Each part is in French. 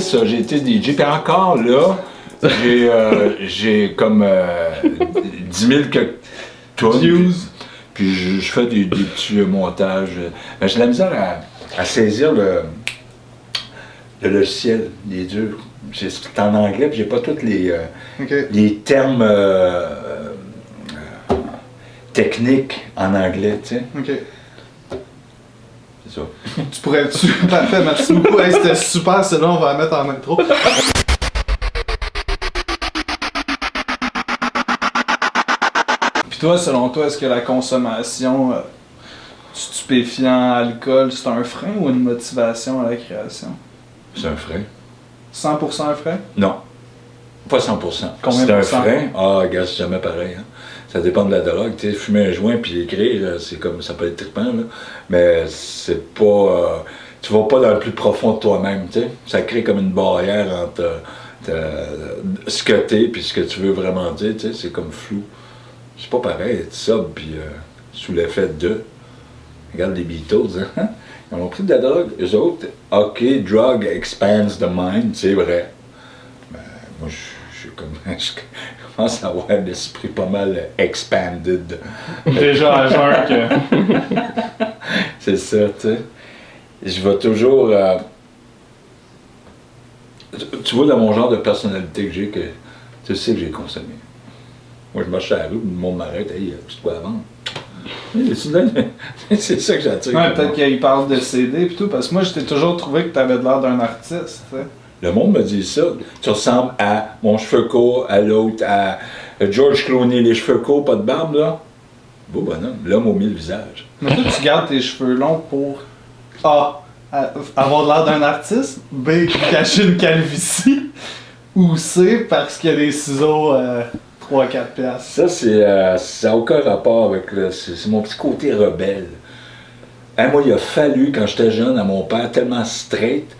c'est ça, j'ai été DJ. Puis encore là, j'ai comme 10 000 tonnes. Puis je fais des petits montages. Mais j'ai de la misère à saisir le logiciel, les durs. C'est en anglais, puis j'ai pas tous les termes techniques en anglais, tu sais. OK. C'est ça. Tu pourrais-tu... Parfait, merci beaucoup. Hey, c'était super, sinon on va la mettre en intro. Puis toi, selon toi, est-ce que la consommation stupéfiant, alcool, c'est un frein ou une motivation à la création? C'est un frein. 100% un frein? Non. Pas 100%. Combien c'est un pour cent? frein. Ah, regarde, c'est jamais pareil. Hein. Ça dépend de la drogue. Tu sais, fumer un joint puis écrire, c'est comme ça peut être trippant, là. Mais c'est pas. Tu vas pas dans le plus profond de toi-même, tu sais. Ça crée comme une barrière entre ce que t'es puis ce que tu veux vraiment dire, tu sais. C'est comme flou. C'est pas pareil, être sobre puis sous l'effet de. Regarde les Beatles, hein. Ils ont pris de la drogue, eux autres. OK, drug expands the mind, c'est vrai. Ben, moi, je suis comme. Je commence à avoir l'esprit pas mal expanded. Déjà à jeun que... C'est ça, tu sais. Je vais toujours. Tu vois, dans mon genre de personnalité que j'ai, que tu sais que j'ai consommé. Moi, je marche à la rue, le monde m'arrête, hey, tu te quoi à vendre? C'est ça que j'attire. Ouais, peut-être qu'il parle de CD et tout, parce que moi, je t'ai toujours trouvé que t'avais de l'air d'un artiste, tu sais. Le monde me dit ça. Tu ressembles à mon cheveu court, à l'autre, à George Clooney, les cheveux courts, pas de barbe, là. Beau bonhomme, l'homme au mille visages. Mais toi, tu gardes tes cheveux longs pour A. Avoir l'air d'un artiste, B. Cacher une calvitie, ou C. Parce qu'il y a des ciseaux 3-4 piastres. Ça, ça n'a aucun rapport avec c'est mon petit côté rebelle. Hein, moi, il a fallu, quand j'étais jeune, à mon père, tellement straight,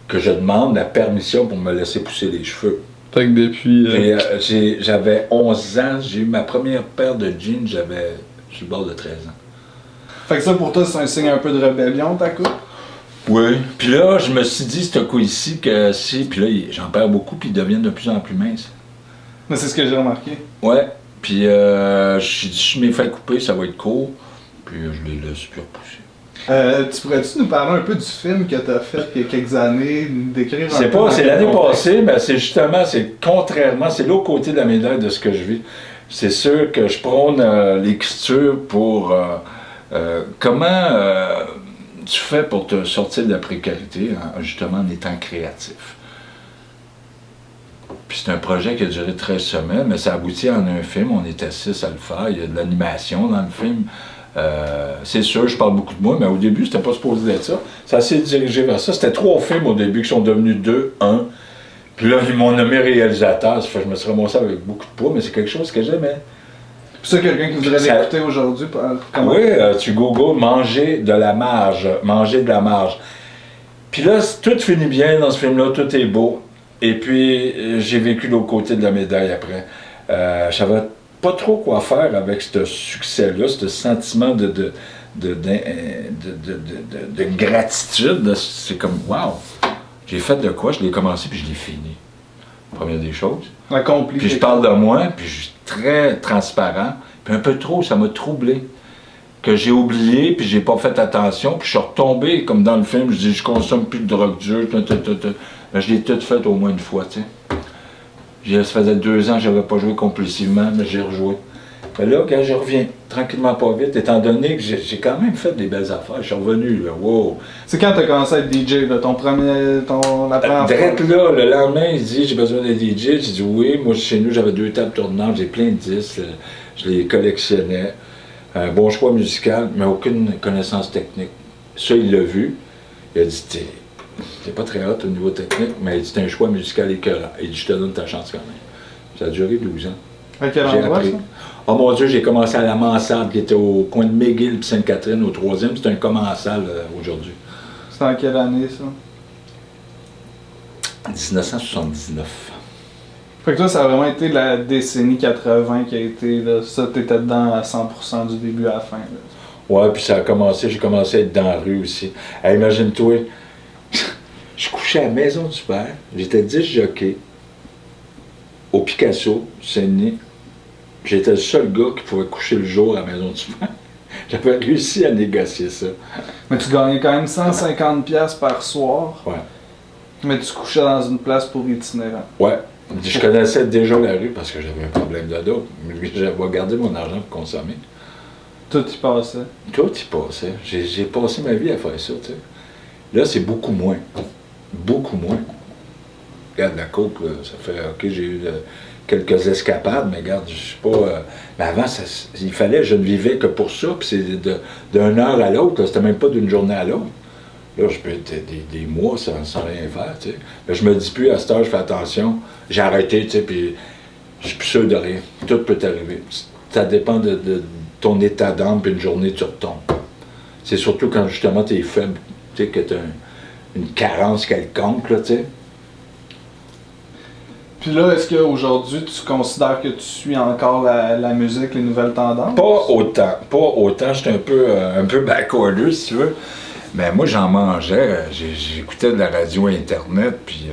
que je demande la permission pour me laisser pousser les cheveux. Fait que depuis... J'avais 11 ans, j'ai eu ma première paire de jeans, j'avais sur le bord de 13 ans. Fait que ça, pour toi, c'est un signe un peu de rébellion, ta coupe? Oui. Puis là, je me suis dit, ce coup-ci, que si, puis là, j'en perds beaucoup, puis ils deviennent de plus en plus minces. Mais c'est ce que j'ai remarqué. Ouais. Puis j'ai dit, si je m'ai fait couper, ça va être court. Puis je les laisse plus repousser. Tu pourrais-tu nous parler un peu du film que tu as fait il y a quelques années, décrire un peu... C'est l'année passée, mais c'est justement, c'est contrairement, c'est l'autre côté de la médaille de ce que je vis. C'est sûr que je prône l'écriture pour comment tu fais pour te sortir de la précarité, hein, justement en étant créatif. Puis c'est un projet qui a duré 13 semaines, mais ça aboutit en un film, on était 6 à le faire, il y a de l'animation dans le film. C'est sûr, je parle beaucoup de moi, mais au début, c'était pas supposé être ça. Ça s'est dirigé vers ça. C'était 3 films au début qui sont devenus 2, 1. Puis là, ils m'ont nommé réalisateur. Ça fait que je me suis ramassé avec beaucoup de poids, mais c'est quelque chose que j'aimais. Puis ça, quelqu'un qui voudrait l'écouter aujourd'hui, comment? Oui, tu googles manger de la marge. Manger de la marge. Puis là, tout finit bien dans ce film-là, tout est beau. Et puis, j'ai vécu l'autre côté de la médaille après. Je savais pas trop quoi faire avec ce succès-là, ce sentiment de gratitude. C'est comme, wow, j'ai fait de quoi, je l'ai commencé puis je l'ai fini. Première des choses. Accompli. Puis je parle de moi, puis je suis très transparent, puis un peu trop, ça m'a troublé. Que j'ai oublié, puis j'ai pas fait attention, puis je suis retombé, comme dans le film, je dis, je consomme plus de drogue dure, mais je l'ai tout fait au moins une fois, tu sais. Ça faisait 2 ans que j'avais pas joué compulsivement, mais j'ai rejoué. Mais là, quand je reviens, tranquillement pas vite, étant donné que j'ai quand même fait des belles affaires, je suis revenu, là, wow. C'est quand t'as commencé à être DJ, là, la première fois? Direct là, le lendemain, il dit, j'ai besoin d'un DJ, j'ai dit oui, moi chez nous, j'avais 2 tables tournantes, j'ai plein de disques, je les collectionnais. Un bon choix musical, mais aucune connaissance technique. Ça, il l'a vu. Il a dit, t'es pas très hot au niveau technique, mais il dit, c'est un choix musical écœurant. Il dit, je te donne ta chance quand même. Ça a duré 12 ans. À quel endroit, ça? Oh mon Dieu, j'ai commencé à la Mansarde, qui était au coin de McGill et Sainte-Catherine, au 3e. C'est un commensal aujourd'hui. C'était en quelle année, ça? 1979. Fait que toi, ça a vraiment été la décennie 80 qui a été, là, ça, t'étais dedans à 100% du début à la fin, là. Ouais, puis ça a commencé, j'ai commencé à être dans la rue aussi. Hey, imagine-toi, Je couchais à la Maison du Père, j'étais 10 jockeys au Picasso, Saint-Denis. J'étais le seul gars qui pouvait coucher le jour à la Maison du Père. J'avais réussi à négocier ça. Mais tu gagnais quand même 150$ par soir. Ouais. Mais tu couchais dans une place pour itinérants. Ouais. Je connaissais déjà la rue parce que j'avais un problème de dos. J'avais gardé mon argent pour consommer. Tout y passait. Tout y passait. J'ai passé ma vie à faire ça, tu sais. Là, c'est beaucoup moins. Beaucoup moins. Regarde, la coke, là, ça fait... OK, j'ai eu quelques escapades, mais regarde, je suis pas... mais avant, il fallait, je ne vivais que pour ça, puis c'est d'une heure à l'autre, c'était même pas d'une journée à l'autre. Là, je peux être des mois sans rien faire, tu sais. Mais je me dis plus, à cette heure, je fais attention, j'ai arrêté, tu sais, puis je suis plus sûr de rien. Tout peut arriver. Ça dépend de ton état d'âme, puis une journée, tu retombes. C'est surtout quand, justement, tu es faible, tu sais, que tu as une carence quelconque, là, tu sais. Puis là, est-ce qu'aujourd'hui, tu considères que tu suis encore la musique, les nouvelles tendances? Pas autant. J'étais un peu backorder, si tu veux. Mais moi, j'en mangeais. J'écoutais de la radio Internet, puis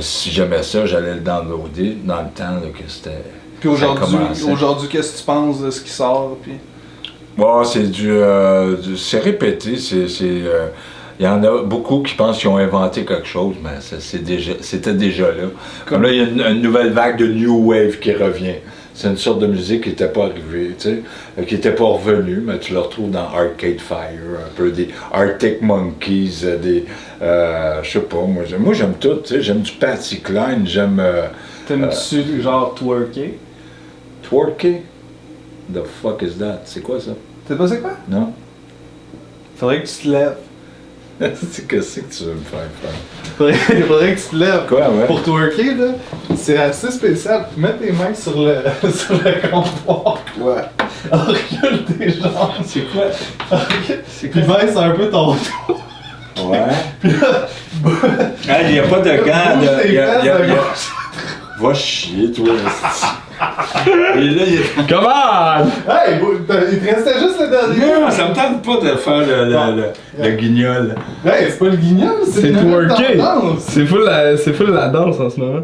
si j'aimais ça, j'allais le downloader dans le temps là, que c'était... Puis aujourd'hui, qu'est-ce que tu penses de ce qui sort? Puis... Bon, c'est c'est répété, il y en a beaucoup qui pensent qu'ils ont inventé quelque chose, mais c'était déjà là. Comme là, il y a une nouvelle vague de New Wave qui revient. C'est une sorte de musique qui n'était pas arrivée, tu sais, qui n'était pas revenue, mais tu la retrouves dans Arcade Fire, un peu des Arctic Monkeys, je sais pas, moi j'aime tout, tu sais, j'aime du Patsy Cline, j'aime... T'aimes-tu genre twerker? Twerker? The fuck is that? C'est quoi ça? Tu sais pas c'est quoi? Non? Faudrait que tu te lèves. Qu'est-ce que tu veux me faire faire? Il faudrait que tu te lèves. Quoi, ouais? Pour twerker, là, c'est assez spécial. Mets tes mains sur le comptoir. Ouais. Recule tes jambes. C'est quoi? Puis baisse un peu ton dos. Ouais. Puis là, Il n'y a pas de gants. bouge tes fesses de gauche. Va chier, toi. Et là, Come on! Hey, il te restait juste le dernier. Non, ça me tente pas de faire le guignol. Hey, c'est pas le guignol, C'est une twerker! tendance. C'est full la danse en ce moment.